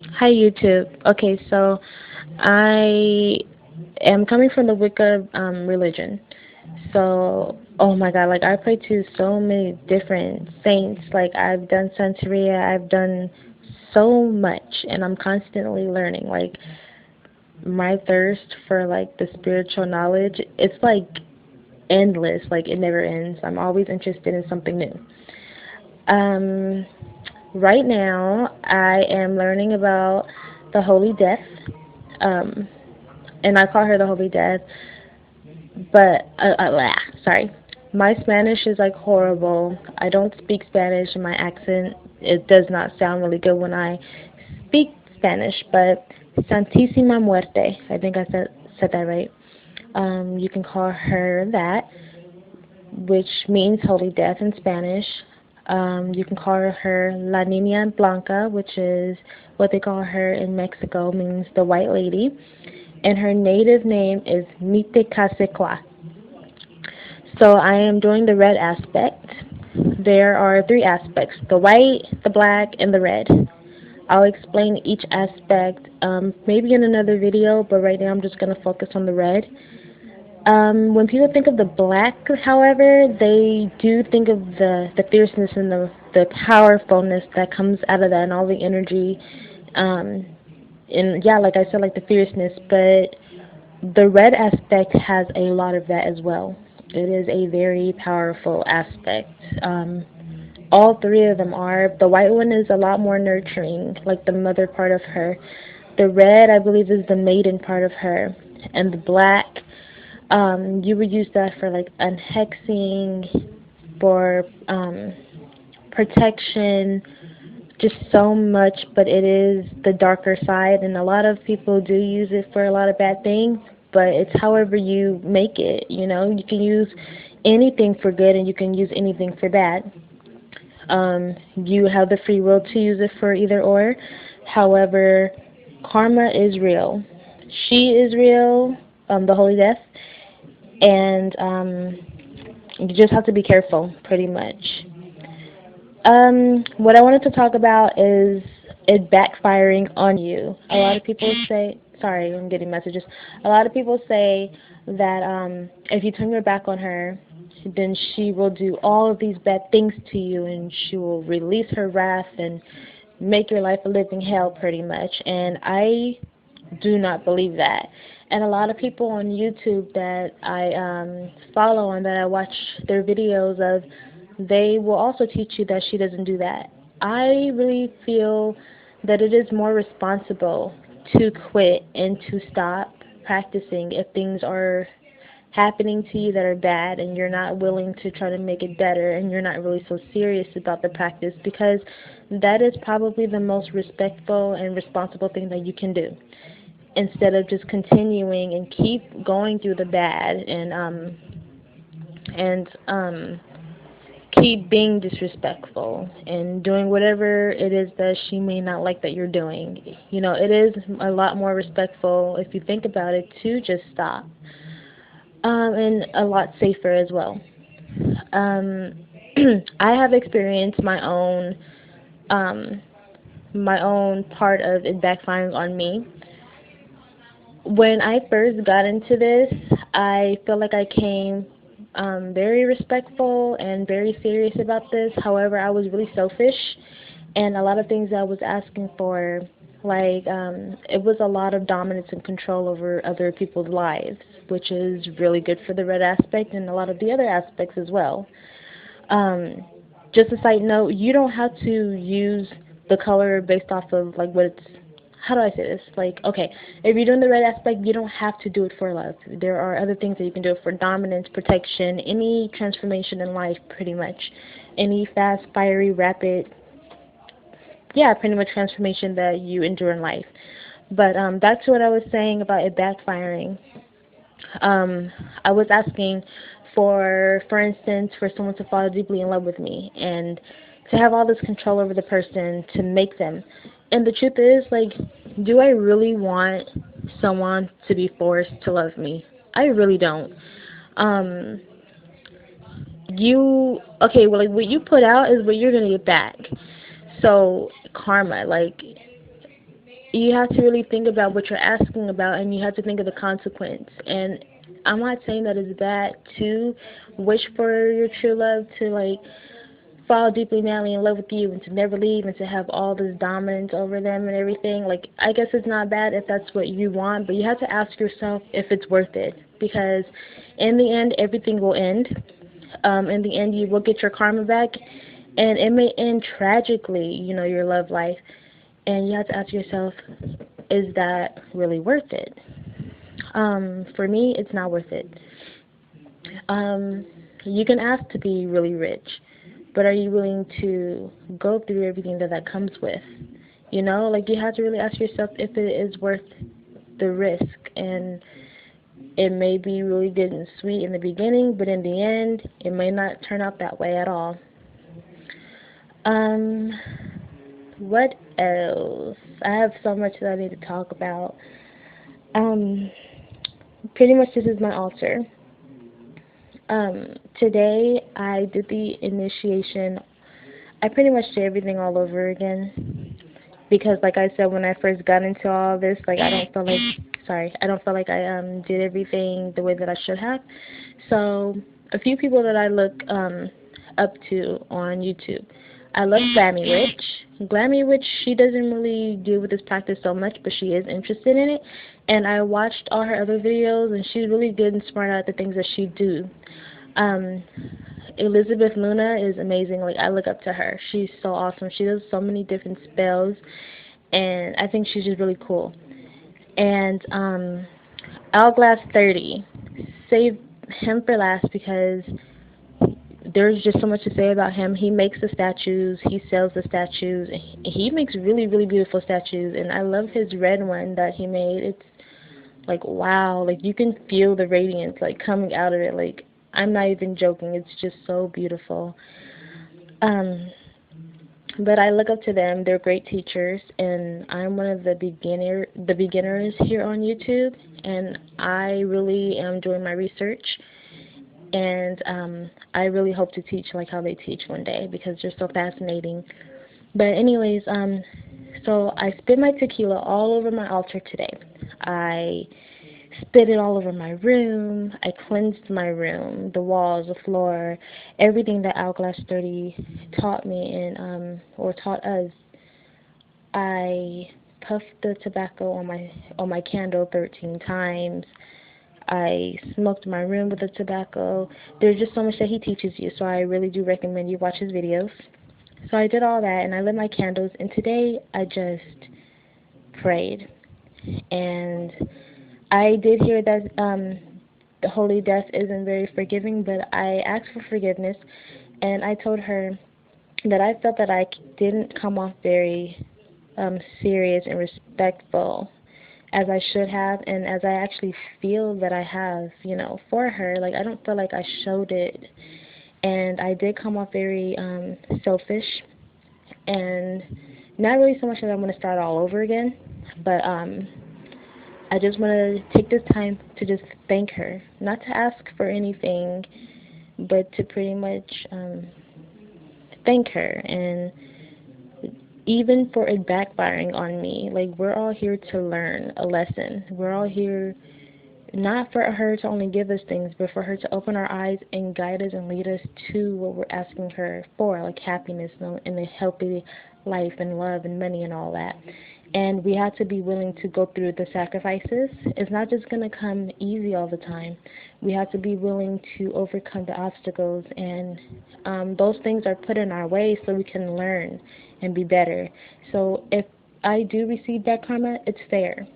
Hi YouTube. Okay, so I am coming from the Wicca religion. So, oh my God, like I pray to so many different saints. Like I've done Santeria, I've done so much, and I'm constantly learning. Like my thirst for like the spiritual knowledge, it's like endless. Like it never ends. I'm always interested in something new. Um, right now, I am learning about the Holy Death. Um, and I call her the Holy Death. But sorry, my Spanish is like horrible. I don't speak Spanish, and my accent it does not sound really good when I speak Spanish. But Santisima Muerte, I think I said that right. You can call her that, which means Holy Death in Spanish. You can call her La Niña Blanca, which is what they call her in Mexico, means the white lady. And her native name is Mite Casequa. So I am doing the red aspect. There are three aspects: the white, the black, and the red. I'll explain each aspect maybe in another video, but right now I'm just going to focus on the red. When people think of the black, however, they do think of the fierceness and the powerfulness that comes out of that and all the energy. Um, and yeah, like I said, like the fierceness, but the red aspect has a lot of that as well. It is a very powerful aspect. All three of them are. The white one is a lot more nurturing, like the mother part of her. The red, I believe, is the maiden part of her. And the black, you would use that for like unhexing, for protection, just so much, but it is the darker side, and a lot of people do use it for a lot of bad things, but it's however you make it, you know? You can use anything for good and you can use anything for bad. You have the free will to use it for either or. However, karma is real. She is real, the Holy Death, and you just have to be careful, pretty much. What I wanted to talk about is it backfiring on you. A lot of people say, sorry, I'm getting messages. A lot of people say that if you turn your back on her, then she will do all of these bad things to you and she will release her wrath and make your life a living hell pretty much. And I do not believe that. And a lot of people on YouTube that I follow and that I watch their videos of, they will also teach you that she doesn't do that. I really feel that it is more responsible to quit and to stop practicing if things are happening to you that are bad and you're not willing to try to make it better and you're not really so serious about the practice, because that is probably the most respectful and responsible thing that you can do, instead of just continuing and keep going through the bad and keep being disrespectful and doing whatever it is that she may not like that you're doing. You know, it is a lot more respectful, if you think about it, to just stop. And a lot safer as well. Um, I have experienced um, my own part of it backfiring on me. When I first got into this, I feel like I came very respectful and very serious about this. However, I was really selfish, and a lot of things I was asking for, like it was a lot of dominance and control over other people's lives, which is really good for the red aspect and a lot of the other aspects as well. Um, just a side note, you don't have to use the color based off of like what it's, how do I say this? Like, okay, if you're doing the red aspect, you don't have to do it for love. There are other things that you can do for dominance, protection, any transformation in life, pretty much. Any fast, fiery, rapid, yeah, pretty much transformation that you endure in life. But back to what I was saying about it backfiring. Um, I was asking for instance, for someone to fall deeply in love with me and to have all this control over the person to make them. And the truth is, like, do I really want someone to be forced to love me? I really don't. Um, okay, well, like, what you put out is what you're gonna get back. So karma, like, you have to really think about what you're asking about, and you have to think of the consequence. And I'm not saying that it's bad to wish for your true love to like fall deeply madly in love with you and to never leave and to have all this dominance over them and everything. Like, I guess it's not bad if that's what you want, but you have to ask yourself if it's worth it, because in the end everything will end. In the end you will get your karma back, and it may end tragically, your love life, and you have to ask yourself, is that really worth it? For me, it's not worth it. You can ask to be really rich, but are you willing to go through everything that comes with? Like, you have to really ask yourself if it is worth the risk. And it may be really good and sweet in the beginning, but in the end, it may not turn out that way at all. What else? I have so much that I need to talk about. Pretty much this is my altar. Today I did the initiation. I pretty much did everything all over again, because like I said, when I first got into all this, like, I don't feel like I did everything the way that I should have. So a few people that I look up to on YouTube. I love Glammy Witch. Glammy Witch, she doesn't really deal with this practice so much, but she is interested in it. And I watched all her other videos, and she's really good and smart at the things that she do. Elizabeth Luna is amazing. Like, I look up to her. She's so awesome. She does so many different spells, and I think she's just really cool. And Hourglass 30, save him for last, because there's just so much to say about him. He makes the statues, he sells the statues, he makes really, really beautiful statues, and I love his red one that he made. It's like, wow, like, you can feel the radiance, like, coming out of it. Like, I'm not even joking, it's just so beautiful. But I look up to them. They're great teachers, and I'm one of the beginners here on YouTube, and I really am doing my research. And I really hope to teach like how they teach one day, because they're so fascinating. But anyways, so I spit my tequila all over my altar today. I spit it all over my room. I cleansed my room, the walls, the floor, everything that Hourglass 30 taught me and or taught us. I puffed the tobacco on my candle 13 times. I smoked my room with the tobacco. There's just so much that he teaches you, so I really do recommend you watch his videos. So I did all that, and I lit my candles, and today I just prayed. And I did hear that the Holy Death isn't very forgiving, but I asked for forgiveness, and I told her that I felt that I didn't come off very serious and respectful as I should have, and as I actually feel that I have, for her. Like, I don't feel like I showed it, and I did come off very selfish, and not really so much that I want to start all over again, but I just want to take this time to just thank her, not to ask for anything, but to pretty much thank her. And even for it backfiring on me, like, we're all here to learn a lesson. We're all here not for her to only give us things, but for her to open our eyes and guide us and lead us to what we're asking her for, like happiness and a healthy life and love and money and all that. And we have to be willing to go through the sacrifices. It's not just going to come easy all the time. We have to be willing to overcome the obstacles, and those things are put in our way so we can learn and be better. So if I do receive that karma, it's fair.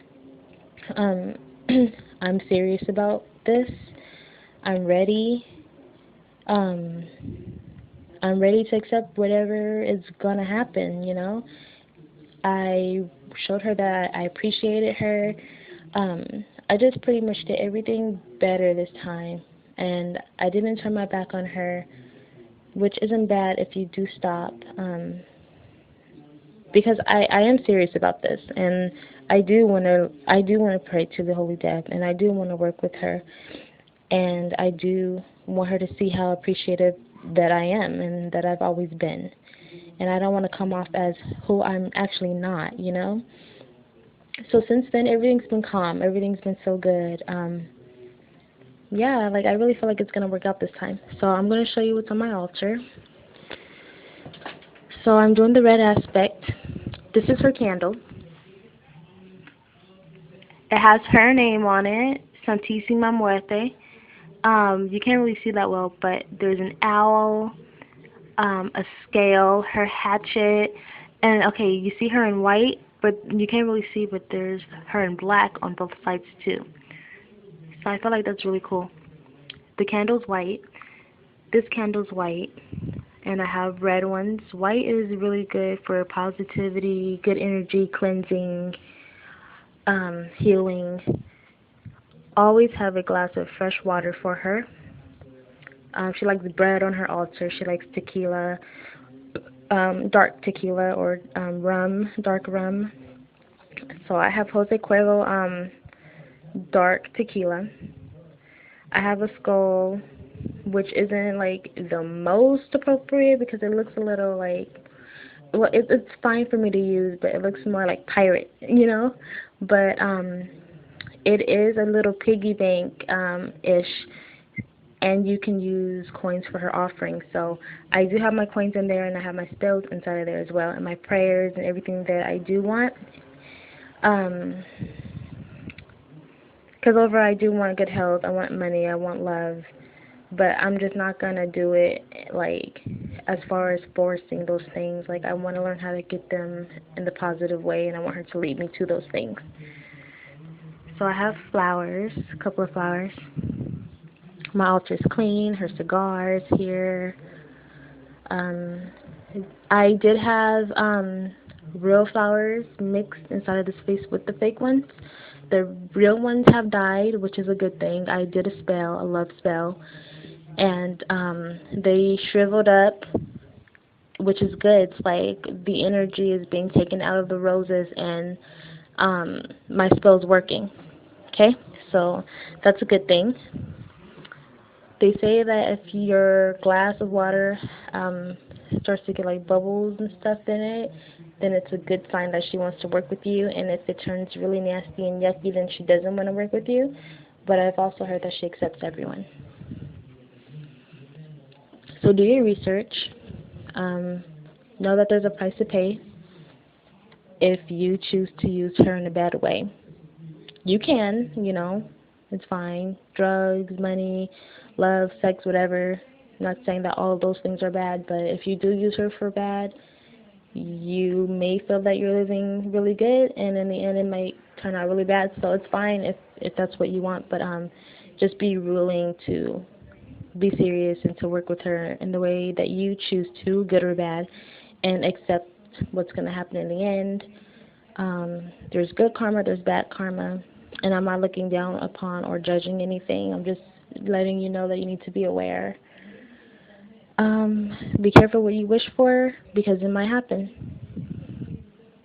I'm serious about this. I'm ready. I'm ready to accept whatever is going to happen, I showed her that I appreciated her. I just pretty much did everything better this time, and I didn't turn my back on her, which isn't bad if you do stop, because I am serious about this, and I do want to pray to the Holy Death, and I do want to work with her, and I do want her to see how appreciative that I am and that I've always been. And I don't want to come off as who I'm actually not, So since then, everything's been calm. Everything's been so good. Yeah, like I really feel like it's gonna work out this time. So I'm gonna show you what's on my altar. So I'm doing the red aspect. This is her candle. It has her name on it, Santisima Muerte. You can't really see that well, but there's an owl, a scale, her hatchet, and okay, you see her in white, but you can't really see, but there's her in black on both sides too. So I feel like that's really cool. The candle's white. This candle's white, and I have red ones. White is really good for positivity, good energy, cleansing, healing. Always have a glass of fresh water for her. She likes bread on her altar. She likes tequila, dark tequila or rum, dark rum. So I have Jose Cuervo dark tequila. I have a skull, which isn't like the most appropriate because it looks a little like, well, it's fine for me to use, but it looks more like pirate, you know. But it is a little piggy bank ish, and you can use coins for her offering. So I do have my coins in there, and I have my spells inside of there as well, and my prayers and everything that I do want. Because over I do want good health, I want money, I want love, but I'm just not going to do it like as far as forcing those things. Like I want to learn how to get them in the positive way, and I want her to lead me to those things. So I have flowers, a couple of flowers. My altar's clean, her cigars here. I did have real flowers mixed inside of the space with the fake ones. The real ones have died, which is a good thing. I did a spell, a love spell, and they shriveled up, which is good. It's like the energy is being taken out of the roses, and my spell's working. Okay, so that's a good thing. They say that if your glass of water starts to get like bubbles and stuff in it, then it's a good sign that she wants to work with you. And if it turns really nasty and yucky, then she doesn't want to work with you. But I've also heard that she accepts everyone. So do your research. Know that there's a price to pay if you choose to use her in a bad way. You can, you know, it's fine. Drugs, money, love, sex, whatever. I'm not saying that all of those things are bad, but if you do use her for bad, you may feel that you're living really good, and in the end it might turn out really bad. So it's fine if that's what you want, but just be willing to be serious and to work with her in the way that you choose to, good or bad, and accept what's going to happen in the end. There's good karma, there's bad karma, and I'm not looking down upon or judging anything. I'm just letting you know that you need to be aware. Be careful what you wish for, because it might happen.